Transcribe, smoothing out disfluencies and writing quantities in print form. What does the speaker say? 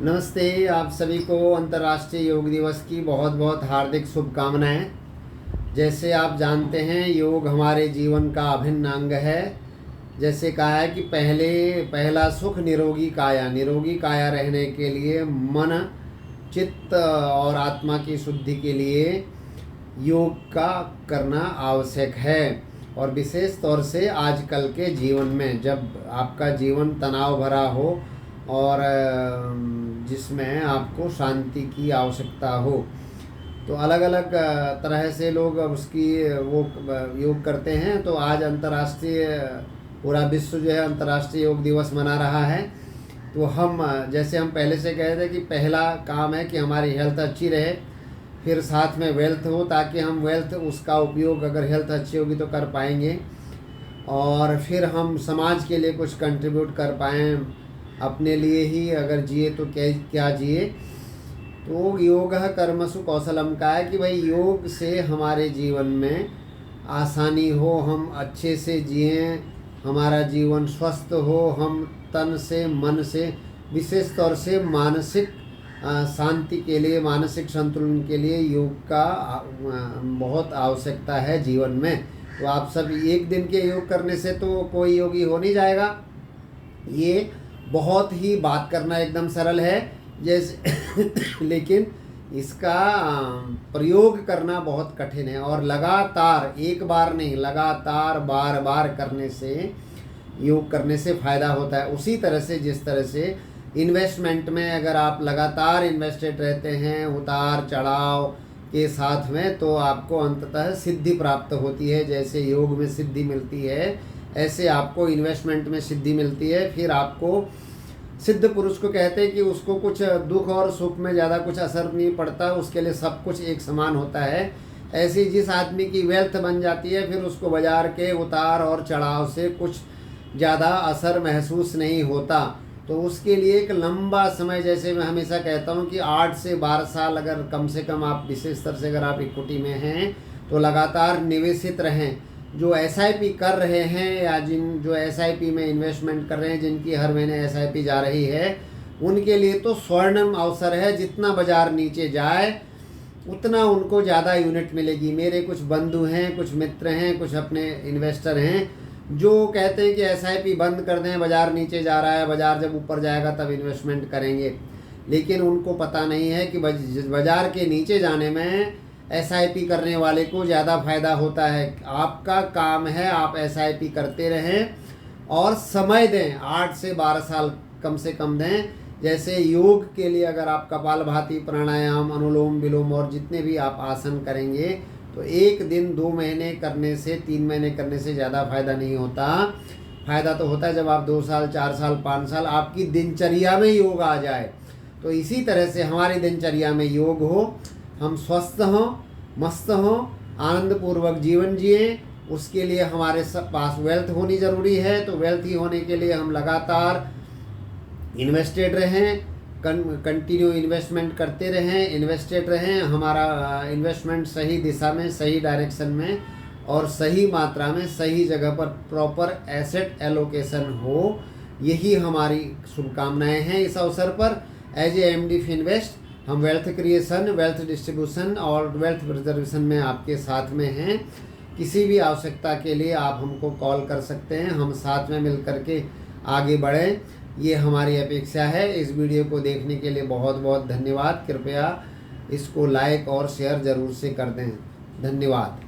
नमस्ते, आप सभी को अंतर्राष्ट्रीय योग दिवस की बहुत बहुत हार्दिक शुभकामनाएं। जैसे आप जानते हैं, योग हमारे जीवन का अभिन्न अंग है। जैसे कहा है कि पहला सुख निरोगी काया रहने के लिए मन, चित्त और आत्मा की शुद्धि के लिए योग का करना आवश्यक है। और विशेष तौर से आजकल के जीवन में, जब आपका जीवन तनाव भरा हो और जिसमें आपको शांति की आवश्यकता हो, तो अलग अलग तरह से लोग उसकी वो योग करते हैं। तो आज अंतर्राष्ट्रीय पूरा विश्व जो है अंतर्राष्ट्रीय योग दिवस मना रहा है। तो हम जैसे हम पहले से कहे थे कि पहला काम है कि हमारी हेल्थ अच्छी रहे, फिर साथ में वेल्थ हो, ताकि हम वेल्थ उसका उपयोग अगर हेल्थ अच्छी होगी तो कर पाएंगे, और फिर हम समाज के लिए कुछ कंट्रीब्यूट कर पाएँ। अपने लिए ही अगर जिए तो क्या जिए। तो योग कर्मसु कौशलम का है कि भाई योग से हमारे जीवन में आसानी हो, हम अच्छे से जिए, हमारा जीवन स्वस्थ हो, हम तन से मन से, विशेष तौर से मानसिक शांति के लिए, मानसिक संतुलन के लिए योग का बहुत आवश्यकता है जीवन में। तो आप सब एक दिन के योग करने से तो कोई योगी हो नहीं जाएगा। ये बहुत ही बात करना एकदम सरल है जैसे लेकिन इसका प्रयोग करना बहुत कठिन है। और लगातार, एक बार नहीं, लगातार बार बार करने से, योग करने से फ़ायदा होता है। उसी तरह से जिस तरह से इन्वेस्टमेंट में अगर आप लगातार इन्वेस्टेड रहते हैं उतार चढ़ाव के साथ में, तो आपको अंततः सिद्धि प्राप्त होती है। जैसे योग में सिद्धि मिलती है, ऐसे आपको इन्वेस्टमेंट में सिद्धि मिलती है। फिर आपको सिद्ध पुरुष को कहते हैं कि उसको कुछ दुख और सुख में ज़्यादा कुछ असर नहीं पड़ता, उसके लिए सब कुछ एक समान होता है। ऐसी जिस आदमी की वेल्थ बन जाती है, फिर उसको बाजार के उतार और चढ़ाव से कुछ ज़्यादा असर महसूस नहीं होता। तो उसके लिए एक लंबा समय, जैसे मैं हमेशा कहता हूँ कि 8 से 12 साल अगर कम से कम आप, विशेष स्तर से अगर आप इक्विटी में हैं, तो लगातार निवेशित रहें। जो SIP कर रहे हैं या जो SIP में इन्वेस्टमेंट कर रहे हैं, जिनकी हर महीने SIP जा रही है, उनके लिए तो स्वर्णिम अवसर है। जितना बाजार नीचे जाए उतना उनको ज़्यादा यूनिट मिलेगी। मेरे कुछ बंधु हैं, कुछ मित्र हैं, कुछ अपने इन्वेस्टर हैं जो कहते हैं कि SIP बंद कर दें, बाज़ार नीचे जा रहा है, बाज़ार जब ऊपर जाएगा तब इन्वेस्टमेंट करेंगे। लेकिन उनको पता नहीं है कि बाज़ार के नीचे जाने में SIP करने वाले को ज़्यादा फ़ायदा होता है। आपका काम है आप SIP करते रहें और समय दें, 8 से 12 साल कम से कम दें। जैसे योग के लिए अगर आप कपालभाति, प्राणायाम, अनुलोम विलोम और जितने भी आप आसन करेंगे, तो 1 दिन 2 महीने करने से, 3 महीने करने से ज़्यादा फ़ायदा नहीं होता। फ़ायदा तो होता है जब आप 2 साल, 4 साल, 5 साल आपकी दिनचर्या में योग आ जाए। तो इसी तरह से हमारी दिनचर्या में योग हो, हम स्वस्थ हों, मस्त हों, आनंदपूर्वक जीवन जिए। उसके लिए हमारे सब पास वेल्थ होनी ज़रूरी है। तो वेल्थ ही होने के लिए हम लगातार इन्वेस्टेड रहें, कंटिन्यू इन्वेस्टमेंट करते रहें, इन्वेस्टेड रहें। हमारा इन्वेस्टमेंट सही दिशा में, सही डायरेक्शन में और सही मात्रा में, सही जगह पर प्रॉपर एसेट एलोकेशन हो, यही हमारी शुभकामनाएं हैं इस अवसर पर। एज ए MD फिनवेस्ट हम वेल्थ क्रिएशन, वेल्थ डिस्ट्रीब्यूशन और वेल्थ प्रिजर्वेशन में आपके साथ में हैं। किसी भी आवश्यकता के लिए आप हमको कॉल कर सकते हैं, हम साथ में मिल कर के आगे बढ़ें, ये हमारी अपेक्षा है। इस वीडियो को देखने के लिए बहुत बहुत धन्यवाद। कृपया इसको लाइक और शेयर ज़रूर से कर दें। धन्यवाद।